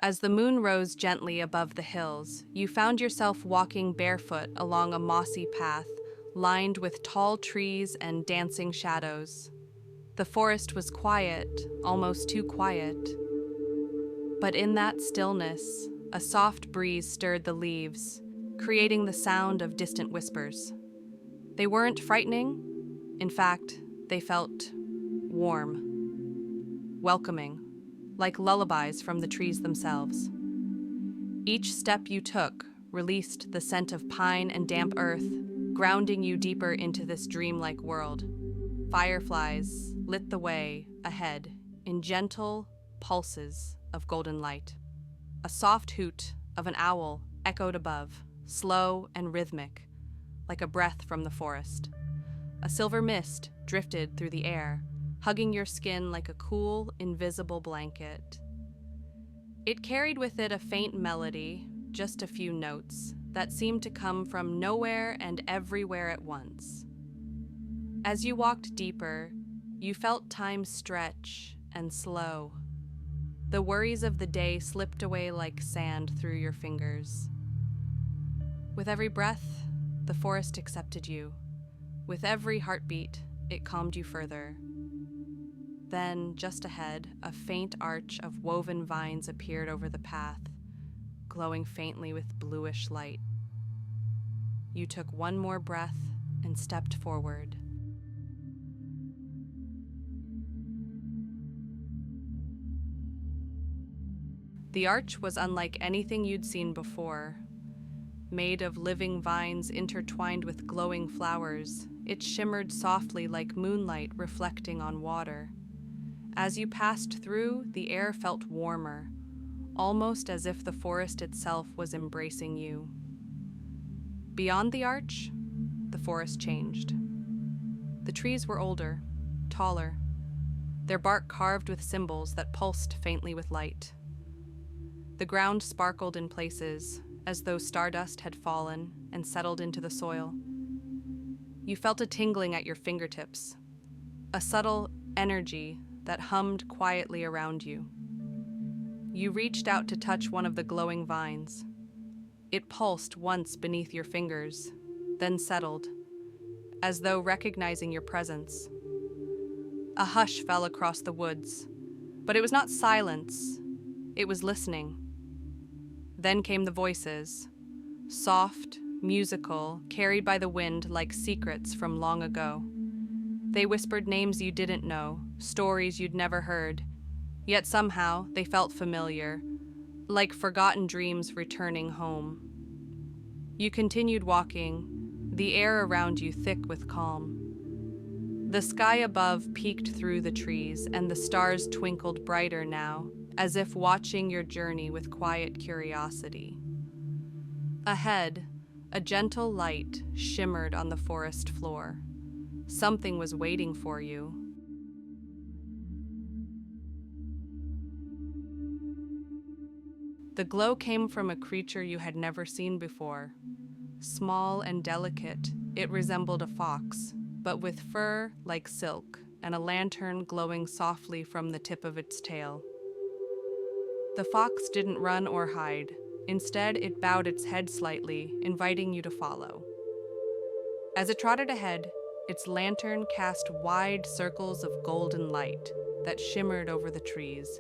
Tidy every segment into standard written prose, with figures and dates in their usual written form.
As the moon rose gently above the hills, you found yourself walking barefoot along a mossy path lined with tall trees and dancing shadows. The forest was quiet, almost too quiet. But in that stillness, a soft breeze stirred the leaves, creating the sound of distant whispers. They weren't frightening. In fact, they felt warm, welcoming, like lullabies from the trees themselves. Each step you took released the scent of pine and damp earth, grounding you deeper into this dreamlike world. Fireflies lit the way ahead in gentle pulses of golden light. A soft hoot of an owl echoed above, slow and rhythmic, like a breath from the forest. A silver mist drifted through the air, hugging your skin like a cool, invisible blanket. It carried with it a faint melody, just a few notes, that seemed to come from nowhere and everywhere at once. As you walked deeper, you felt time stretch and slow. The worries of the day slipped away like sand through your fingers. With every breath, the forest accepted you. With every heartbeat, it calmed you further. Then, just ahead, a faint arch of woven vines appeared over the path, glowing faintly with bluish light. You took one more breath and stepped forward. The arch was unlike anything you'd seen before. Made of living vines intertwined with glowing flowers, it shimmered softly like moonlight reflecting on water. As you passed through, the air felt warmer, almost as if the forest itself was embracing you. Beyond the arch, the forest changed. The trees were older, taller, their bark carved with symbols that pulsed faintly with light. The ground sparkled in places, as though stardust had fallen and settled into the soil. You felt a tingling at your fingertips, a subtle energy that hummed quietly around you. You reached out to touch one of the glowing vines. It pulsed once beneath your fingers, then settled, as though recognizing your presence. A hush fell across the woods, but it was not silence, it was listening. Then came the voices, soft, musical, carried by the wind like secrets from long ago. They whispered names you didn't know, stories you'd never heard, yet somehow they felt familiar, like forgotten dreams returning home. You continued walking, the air around you thick with calm. The sky above peeked through the trees, and the stars twinkled brighter now, as if watching your journey with quiet curiosity. Ahead, a gentle light shimmered on the forest floor. Something was waiting for you. The glow came from a creature you had never seen before. Small and delicate, it resembled a fox, but with fur like silk and a lantern glowing softly from the tip of its tail. The fox didn't run or hide. Instead, it bowed its head slightly, inviting you to follow. As it trotted ahead, its lantern cast wide circles of golden light that shimmered over the trees,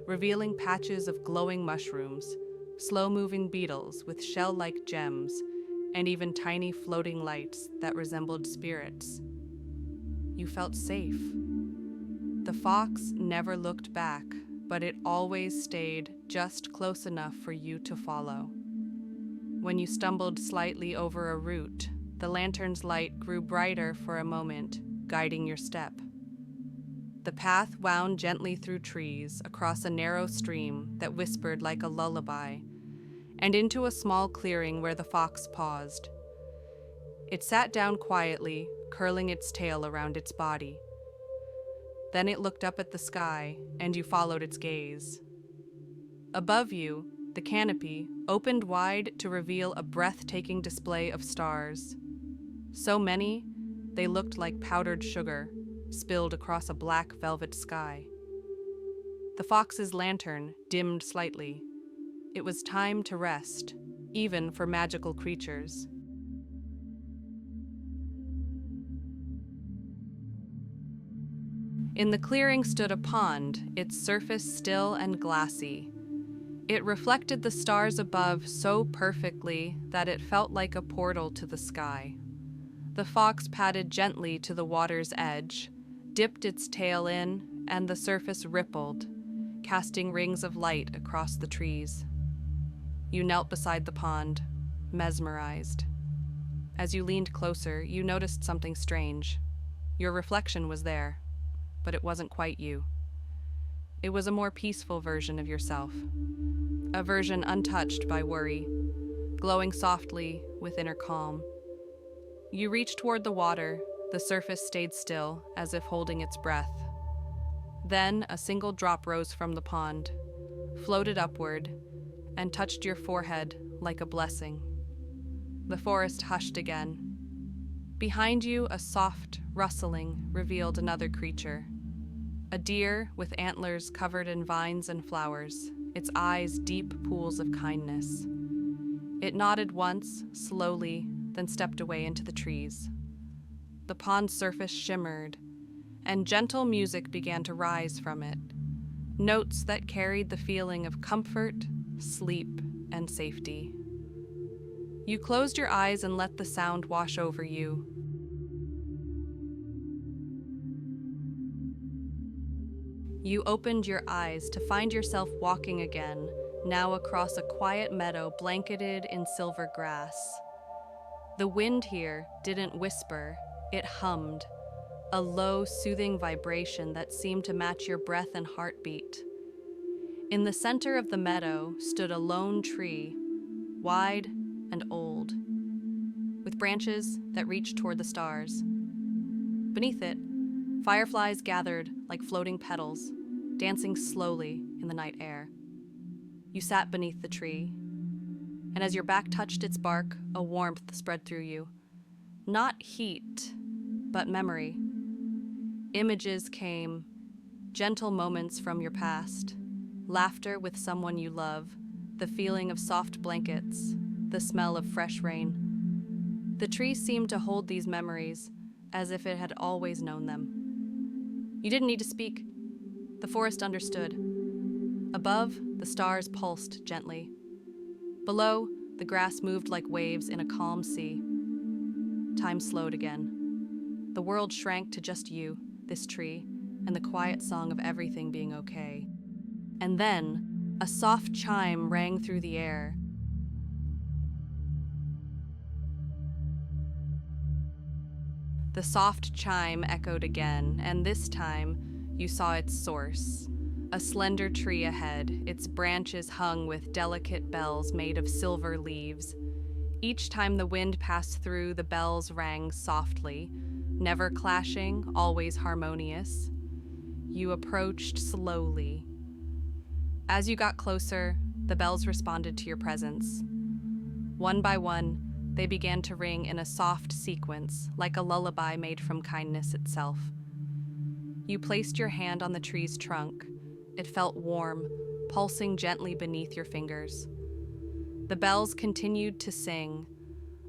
revealing patches of glowing mushrooms, slow-moving beetles with shell-like gems, and even tiny floating lights that resembled spirits. You felt safe. The fox never looked back, but it always stayed just close enough for you to follow. When you stumbled slightly over a root, the lantern's light grew brighter for a moment, guiding your step. The path wound gently through trees, across a narrow stream that whispered like a lullaby, and into a small clearing where the fox paused. It sat down quietly, curling its tail around its body. Then it looked up at the sky, and you followed its gaze. Above you, the canopy opened wide to reveal a breathtaking display of stars. So many, they looked like powdered sugar, spilled across a black velvet sky. The fox's lantern dimmed slightly, It was time to rest, even for magical creatures. In the clearing stood a pond, its surface still and glassy. It reflected the stars above so perfectly that it felt like a portal to the sky. The fox padded gently to the water's edge, dipped its tail in, and the surface rippled, casting rings of light across the trees. You knelt beside the pond, mesmerized. As you leaned closer, you noticed something strange. Your reflection was there, but it wasn't quite you. It was a more peaceful version of yourself, a version untouched by worry, glowing softly with inner calm. You reached toward the water, the surface stayed still, as if holding its breath. Then a single drop rose from the pond, floated upward, and touched your forehead like a blessing. The forest hushed again. Behind you, a soft rustling revealed another creature. A deer with antlers covered in vines and flowers, its eyes deep pools of kindness. It nodded once, slowly, then stepped away into the trees. The pond's surface shimmered, and gentle music began to rise from it, notes that carried the feeling of comfort, sleep, and safety. You closed your eyes and let the sound wash over you. You opened your eyes to find yourself walking again, now across a quiet meadow blanketed in silver grass. The wind here didn't whisper, it hummed, a low, soothing vibration that seemed to match your breath and heartbeat. In the center of the meadow stood a lone tree, wide and old, with branches that reached toward the stars. Beneath it, fireflies gathered like floating petals, dancing slowly in the night air. You sat beneath the tree, and as your back touched its bark, a warmth spread through you. Not heat, but memory. Images came, gentle moments from your past, laughter with someone you love, the feeling of soft blankets, the smell of fresh rain. The tree seemed to hold these memories as if it had always known them. You didn't need to speak. The forest understood. Above, the stars pulsed gently. Below, the grass moved like waves in a calm sea. Time slowed again. The world shrank to just you, this tree, and the quiet song of everything being okay. And then, a soft chime rang through the air. The soft chime echoed again, and this time, you saw its source. A slender tree ahead, its branches hung with delicate bells made of silver leaves. Each time the wind passed through, the bells rang softly, never clashing, always harmonious. You approached slowly. As you got closer, the bells responded to your presence. One by one, they began to ring in a soft sequence, like a lullaby made from kindness itself. You placed your hand on the tree's trunk. It felt warm, pulsing gently beneath your fingers. The bells continued to sing,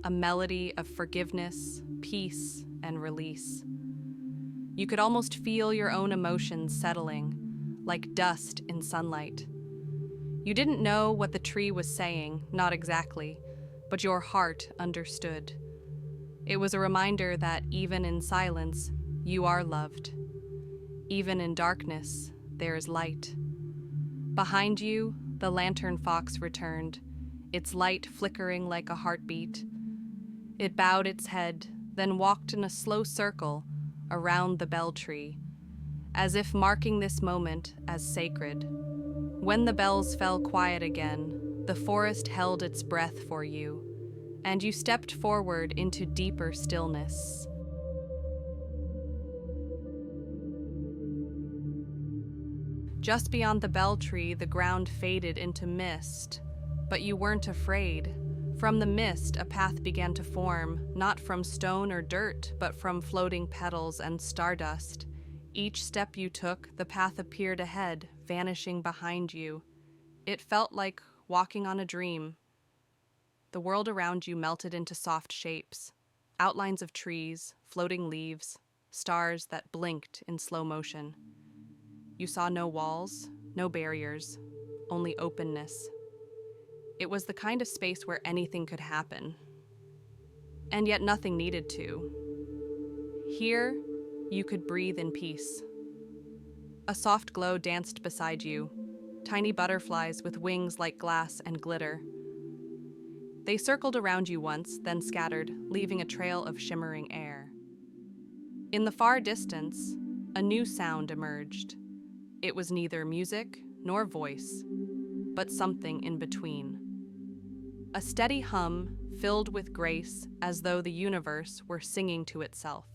a melody of forgiveness, peace, and release. You could almost feel your own emotions settling, like dust in sunlight. You didn't know what the tree was saying, not exactly, but your heart understood. It was a reminder that even in silence, you are loved. Even in darkness, there is light. Behind you, the lantern fox returned, its light flickering like a heartbeat. It bowed its head, then walked in a slow circle around the bell tree, as if marking this moment as sacred. When the bells fell quiet again, the forest held its breath for you, and you stepped forward into deeper stillness. Just beyond the bell tree, the ground faded into mist, but you weren't afraid. From the mist, a path began to form, not from stone or dirt, but from floating petals and stardust. Each step you took, the path appeared ahead, vanishing behind you. It felt like walking on a dream. The world around you melted into soft shapes, outlines of trees, floating leaves, stars that blinked in slow motion. You saw no walls, no barriers, only openness. It was the kind of space where anything could happen, and yet nothing needed to. Here, you could breathe in peace. A soft glow danced beside you, tiny butterflies with wings like glass and glitter. They circled around you once, then scattered, leaving a trail of shimmering air. In the far distance, a new sound emerged. It was neither music nor voice, but something in between. A steady hum filled with grace, as though the universe were singing to itself.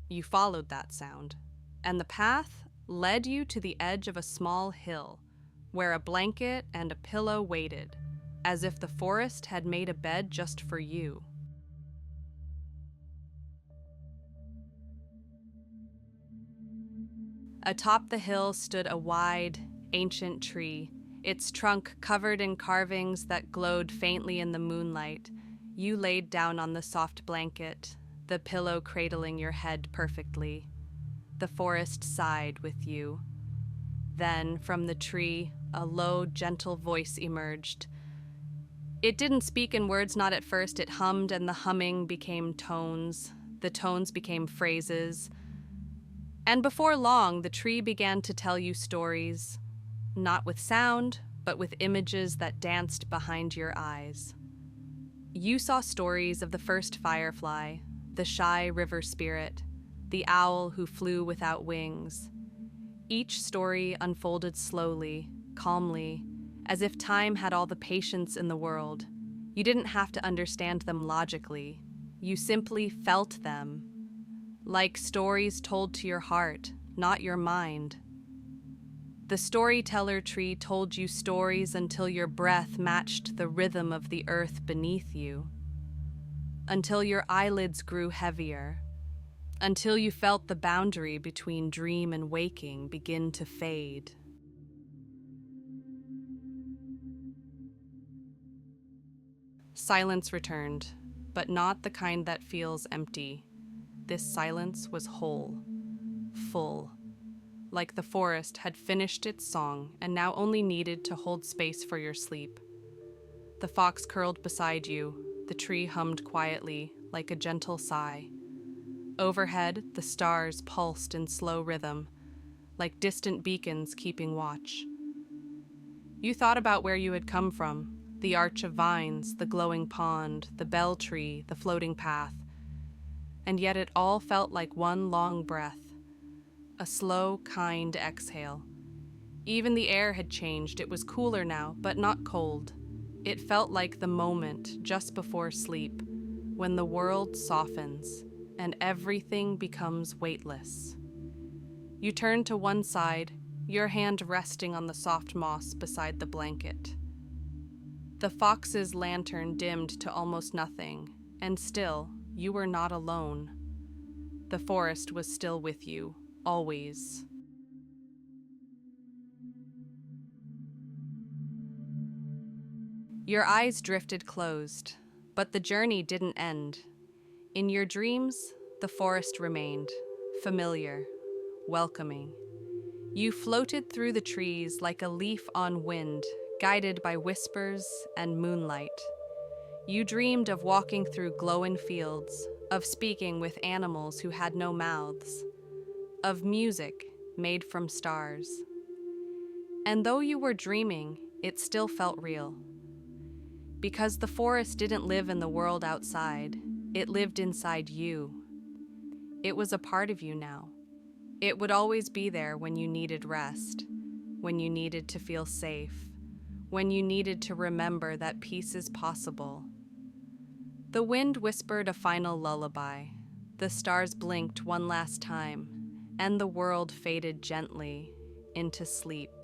You followed that sound, and the path led you to the edge of a small hill, where a blanket and a pillow waited, as if the forest had made a bed just for you. Atop the hill stood a wide, ancient tree, its trunk covered in carvings that glowed faintly in the moonlight. You laid down on the soft blanket, the pillow cradling your head perfectly. The forest sighed with you. Then, from the tree, a low, gentle voice emerged. It didn't speak in words, not at first. It hummed, and the humming became tones. The tones became phrases. And before long, the tree began to tell you stories, not with sound, but with images that danced behind your eyes. You saw stories of the first firefly, the shy river spirit, the owl who flew without wings. Each story unfolded slowly, calmly, as if time had all the patience in the world. You didn't have to understand them logically. You simply felt them, like stories told to your heart, not your mind. The storyteller tree told you stories until your breath matched the rhythm of the earth beneath you, until your eyelids grew heavier, until you felt the boundary between dream and waking begin to fade. Silence returned, but not the kind that feels empty. This silence was whole, full, like the forest had finished its song and now only needed to hold space for your sleep. The fox curled beside you, the tree hummed quietly, like a gentle sigh. Overhead, the stars pulsed in slow rhythm, like distant beacons keeping watch. You thought about where you had come from, the arch of vines, the glowing pond, the bell tree, the floating path, and yet it all felt like one long breath, a slow, kind exhale. Even the air had changed. It was cooler now, but not cold. It felt like the moment just before sleep, when the world softens and everything becomes weightless. You turned to one side, your hand resting on the soft moss beside the blanket. The fox's lantern dimmed to almost nothing, and still, you were not alone. The forest was still with you, always. Your eyes drifted closed, but the journey didn't end. In your dreams, the forest remained, familiar, welcoming. You floated through the trees like a leaf on wind, guided by whispers and moonlight. You dreamed of walking through glowing fields, of speaking with animals who had no mouths, of music made from stars. And though you were dreaming, it still felt real. Because the forest didn't live in the world outside, it lived inside you. It was a part of you now. It would always be there when you needed rest, when you needed to feel safe, when you needed to remember that peace is possible. The wind whispered a final lullaby. The stars blinked one last time, and the world faded gently into sleep.